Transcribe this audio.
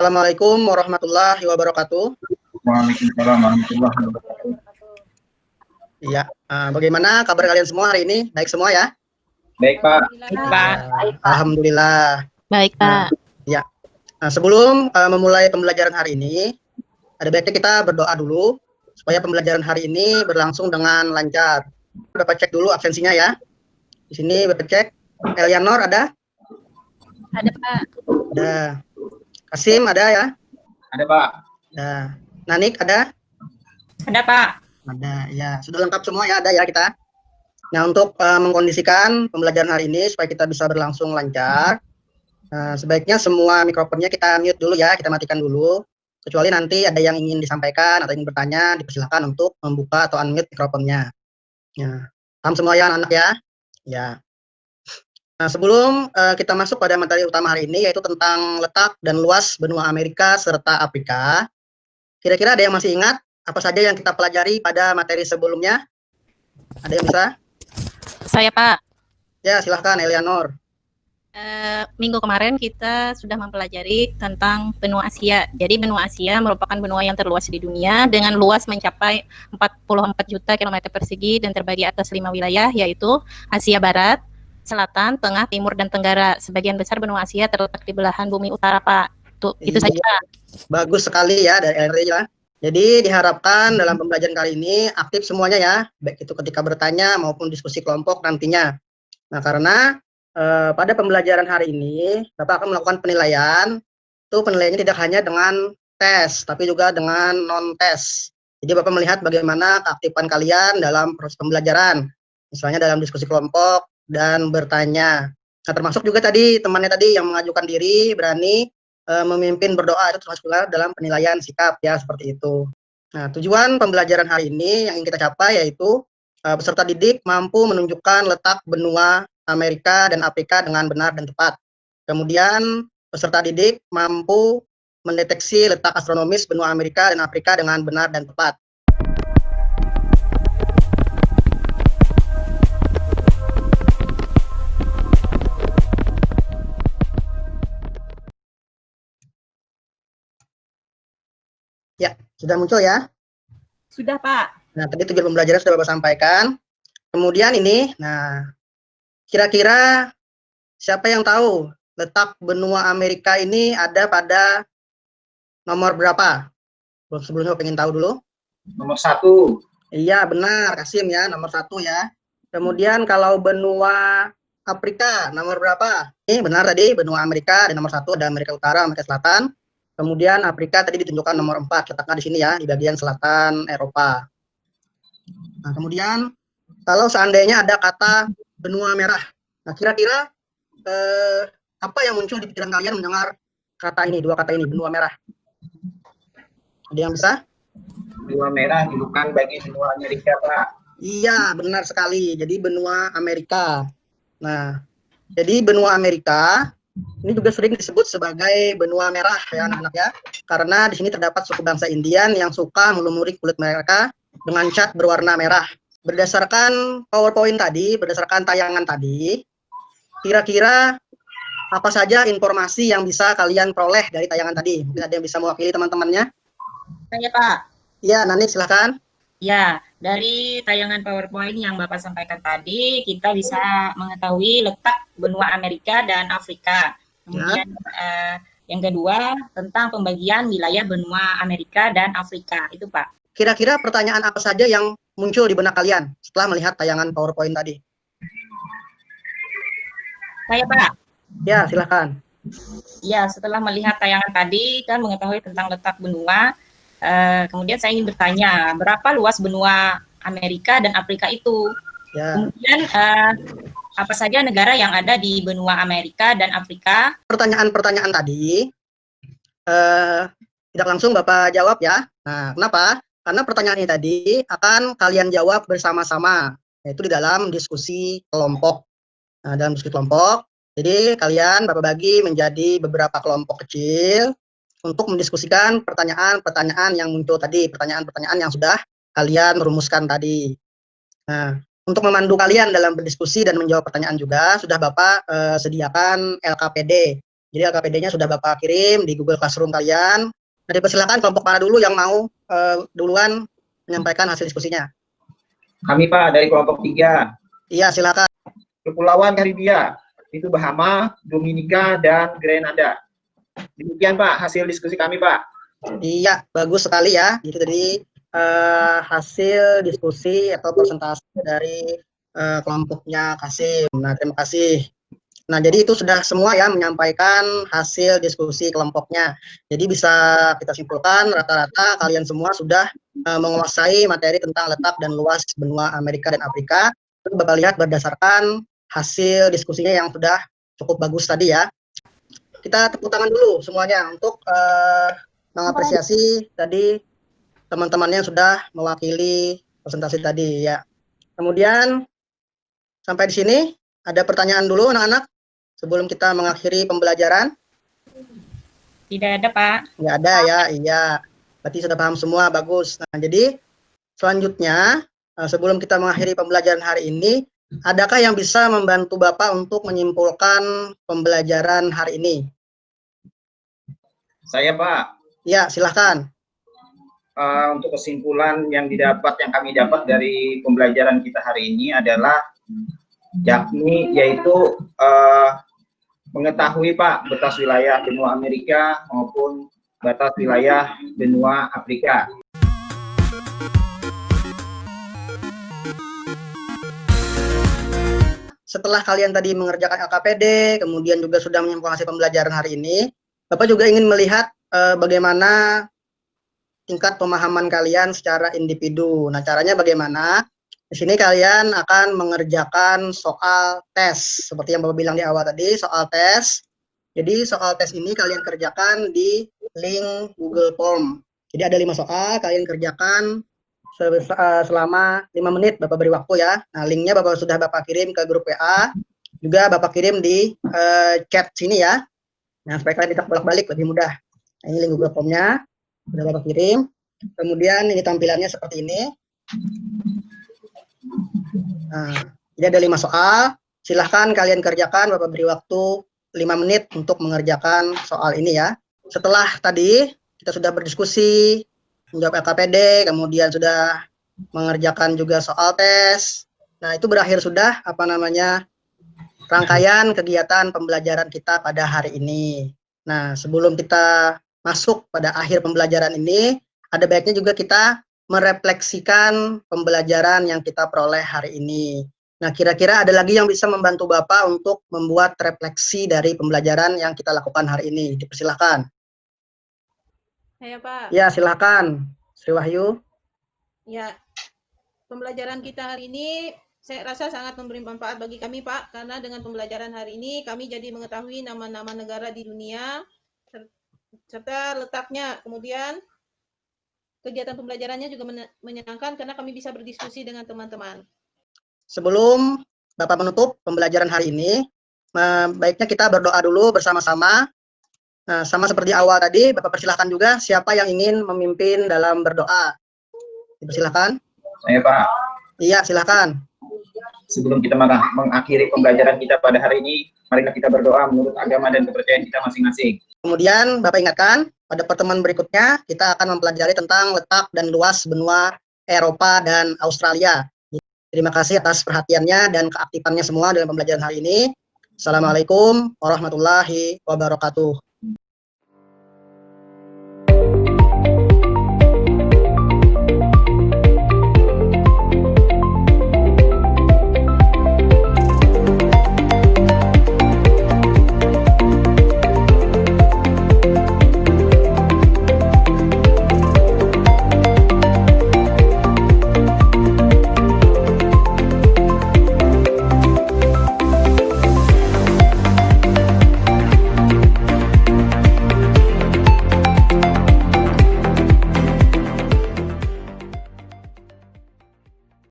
Assalamualaikum warahmatullahi wabarakatuh. Waalaikumsalam warahmatullahi wabarakatuh. Iya, bagaimana kabar kalian semua hari ini? Baik semua ya? Baik, Pak. Baik, Pak. Alhamdulillah. Baik, Pak. Ya. Sebelum memulai pembelajaran hari ini, ada baiknya kita berdoa dulu supaya pembelajaran hari ini berlangsung dengan lancar. Bapak cek dulu absensinya ya. Di sini Bapak cek. Elianor ada? Ada, Pak. Ada. Kasim ada ya? Ada, Pak. Ada. Nanik ada? Ada, Pak. Ada. Ya, sudah lengkap semua ya, ada ya kita. Nah, untuk mengkondisikan pembelajaran hari ini supaya kita bisa berlangsung lancar, sebaiknya semua mikrofonnya kita mute dulu ya, kita matikan dulu. Kecuali nanti ada yang ingin disampaikan atau ingin bertanya, dipersilakan untuk membuka atau unmute mikrofonnya. Ya, paham semua ya anak-anak ya? Ya. Nah, sebelum kita masuk pada materi utama hari ini, yaitu tentang letak dan luas benua Amerika serta Afrika, kira-kira ada yang masih ingat apa saja yang kita pelajari pada materi sebelumnya? Ada yang bisa? Saya, Pak. Ya, silahkan Elianor. Minggu kemarin kita sudah mempelajari tentang benua Asia. Jadi benua Asia merupakan benua yang terluas di dunia dengan luas mencapai 44 juta kilometer persegi dan terbagi atas 5 wilayah, yaitu Asia Barat, Selatan, Tengah, Timur, dan Tenggara. Sebagian besar benua Asia terletak di belahan bumi utara, Pak. Itu saja, Pak. Bagus sekali ya dari Elianor ya. Jadi diharapkan dalam pembelajaran kali ini aktif semuanya ya, baik itu ketika bertanya maupun diskusi kelompok nantinya. Nah, karena pada pembelajaran hari ini Bapak akan melakukan penilaian. Itu penilaiannya tidak hanya dengan tes, tapi juga dengan non-tes. Jadi Bapak melihat bagaimana keaktifan kalian dalam proses pembelajaran, misalnya dalam diskusi kelompok dan bertanya. Nah, termasuk juga tadi temannya tadi yang mengajukan diri, berani memimpin berdoa, itu termasuk juga dalam penilaian sikap ya, seperti itu. Nah, tujuan pembelajaran hari ini yang ingin kita capai yaitu peserta didik mampu menunjukkan letak benua Amerika dan Afrika dengan benar dan tepat. Kemudian peserta didik mampu mendeteksi letak astronomis benua Amerika dan Afrika dengan benar dan tepat. Ya, sudah muncul ya? Sudah, Pak. Nah, tadi tujuan pembelajaran sudah Bapak sampaikan. Kemudian ini, nah, kira-kira siapa yang tahu letak benua Amerika ini ada pada nomor berapa? Sebelumnya pengen tahu dulu. Nomor 1. Iya, benar, Kasim ya, nomor 1 ya. Kemudian kalau benua Afrika, nomor berapa? Ini benar tadi, benua Amerika di nomor 1 ada Amerika Utara, Amerika Selatan. Kemudian Afrika tadi ditunjukkan nomor 4, letaknya di sini ya, di bagian selatan Eropa. Nah, kemudian kalau seandainya ada kata benua merah, nah kira-kira apa yang muncul di pikiran kalian mendengar kata ini, dua kata ini, benua merah? Ada yang bisa? Benua merah bukan bagi benua Amerika, Pak. Iya, benar sekali. Jadi benua Amerika. Nah, jadi benua Amerika ini juga sering disebut sebagai benua merah ya anak-anak ya. Karena di sini terdapat suku bangsa Indian yang suka melumuri kulit mereka dengan cat berwarna merah. Berdasarkan PowerPoint tadi, berdasarkan tayangan tadi, kira-kira apa saja informasi yang bisa kalian peroleh dari tayangan tadi? Mungkin ada yang bisa mewakili teman-temannya? Saya, Pak. Ya, Nani silahkan. Ya, dari tayangan PowerPoint yang Bapak sampaikan tadi, kita bisa mengetahui letak benua Amerika dan Afrika. Kemudian yang kedua, tentang pembagian wilayah benua Amerika dan Afrika. Itu, Pak. Kira-kira pertanyaan apa saja yang muncul di benak kalian setelah melihat tayangan PowerPoint tadi? Saya, Pak. Ya, silahkan. Ya, setelah melihat tayangan tadi, kan mengetahui tentang letak benua, kemudian saya ingin bertanya, berapa luas benua Amerika dan Afrika itu? Ya. Kemudian apa saja negara yang ada di benua Amerika dan Afrika? Pertanyaan-pertanyaan tadi tidak langsung Bapak jawab ya. Nah, kenapa? Karena pertanyaan ini tadi akan kalian jawab bersama-sama, yaitu di dalam diskusi kelompok. Nah, dalam diskusi kelompok, jadi kalian Bapak bagi menjadi beberapa kelompok kecil untuk mendiskusikan pertanyaan-pertanyaan yang muncul tadi, pertanyaan-pertanyaan yang sudah kalian rumuskan tadi. Nah, untuk memandu kalian dalam berdiskusi dan menjawab pertanyaan juga, sudah Bapak sediakan LKPD. Jadi LKPD-nya sudah Bapak kirim di Google Classroom kalian. Nah, dipersilakan kelompok mana dulu yang mau duluan menyampaikan hasil diskusinya. Kami Pak dari kelompok 3. Iya, silakan. Kepulauan Karibia, itu Bahama, Dominika, dan Grenada. Demikian Pak hasil diskusi kami Pak. Iya, bagus sekali ya. Itu tadi hasil diskusi atau presentasi dari kelompoknya Kasim. Nah, terima kasih. Nah, jadi itu sudah semua ya menyampaikan hasil diskusi kelompoknya. Jadi bisa kita simpulkan rata-rata kalian semua sudah menguasai materi tentang letak dan luas benua Amerika dan Afrika. Itu Bapak lihat berdasarkan hasil diskusinya yang sudah cukup bagus tadi ya. Kita tepuk tangan dulu semuanya untuk mengapresiasi tadi teman-temannya yang sudah mewakili presentasi tadi ya. Kemudian sampai di sini ada pertanyaan dulu anak-anak sebelum kita mengakhiri pembelajaran. Tidak ada Pak. Nggak ada ya, iya. Berarti sudah paham semua, bagus. Nah, jadi selanjutnya sebelum kita mengakhiri pembelajaran hari ini, adakah yang bisa membantu Bapak untuk menyimpulkan pembelajaran hari ini? Saya Pak. Ya, silahkan. Untuk kesimpulan yang kami dapat dari pembelajaran kita hari ini adalah yaitu mengetahui Pak batas wilayah benua Amerika maupun batas wilayah benua Afrika. Setelah kalian tadi mengerjakan LKPD, kemudian juga sudah menyimpulkan hasil pembelajaran hari ini, Bapak juga ingin melihat bagaimana tingkat pemahaman kalian secara individu. Nah, caranya bagaimana? Di sini kalian akan mengerjakan soal tes, seperti yang Bapak bilang di awal tadi, soal tes. Jadi soal tes ini kalian kerjakan di link Google Form. Jadi ada 5 soal, kalian kerjakan selama 5 menit, Bapak beri waktu ya. Nah, linknya sudah Bapak kirim ke grup WA, juga Bapak kirim di chat sini ya. Nah, supaya kalian bisa bolak-balik lebih mudah. Nah, ini link Google Form-nya, sudah Bapak kirim. Kemudian ini tampilannya seperti ini. Nah, jadi ada 5 soal. Silahkan kalian kerjakan, Bapak beri waktu 5 menit untuk mengerjakan soal ini ya. Setelah tadi kita sudah berdiskusi, menjawab LKPD, kemudian sudah mengerjakan juga soal tes. Nah, itu berakhir sudah rangkaian kegiatan pembelajaran kita pada hari ini. Nah, sebelum kita masuk pada akhir pembelajaran ini, ada baiknya juga kita merefleksikan pembelajaran yang kita peroleh hari ini. Nah, kira-kira ada lagi yang bisa membantu Bapak untuk membuat refleksi dari pembelajaran yang kita lakukan hari ini? Dipersilahkan. Saya Pak. Ya, silakan, Sri Wahyu. Ya, pembelajaran kita hari ini saya rasa sangat memberi manfaat bagi kami Pak, karena dengan pembelajaran hari ini kami jadi mengetahui nama-nama negara di dunia serta letaknya. Kemudian kegiatan pembelajarannya juga menyenangkan karena kami bisa berdiskusi dengan teman-teman. Sebelum Bapak menutup pembelajaran hari ini, baiknya kita berdoa dulu bersama-sama. Nah, sama seperti awal tadi, Bapak persilahkan juga siapa yang ingin memimpin dalam berdoa. Dipersilahkan. Saya Pak. Iya, silahkan. Sebelum kita mengakhiri pembelajaran kita pada hari ini, mari kita berdoa menurut agama dan kepercayaan kita masing-masing. Kemudian Bapak ingatkan, pada pertemuan berikutnya kita akan mempelajari tentang letak dan luas benua Eropa dan Australia. Terima kasih atas perhatiannya dan keaktifannya semua dalam pembelajaran hari ini. Assalamualaikum warahmatullahi wabarakatuh.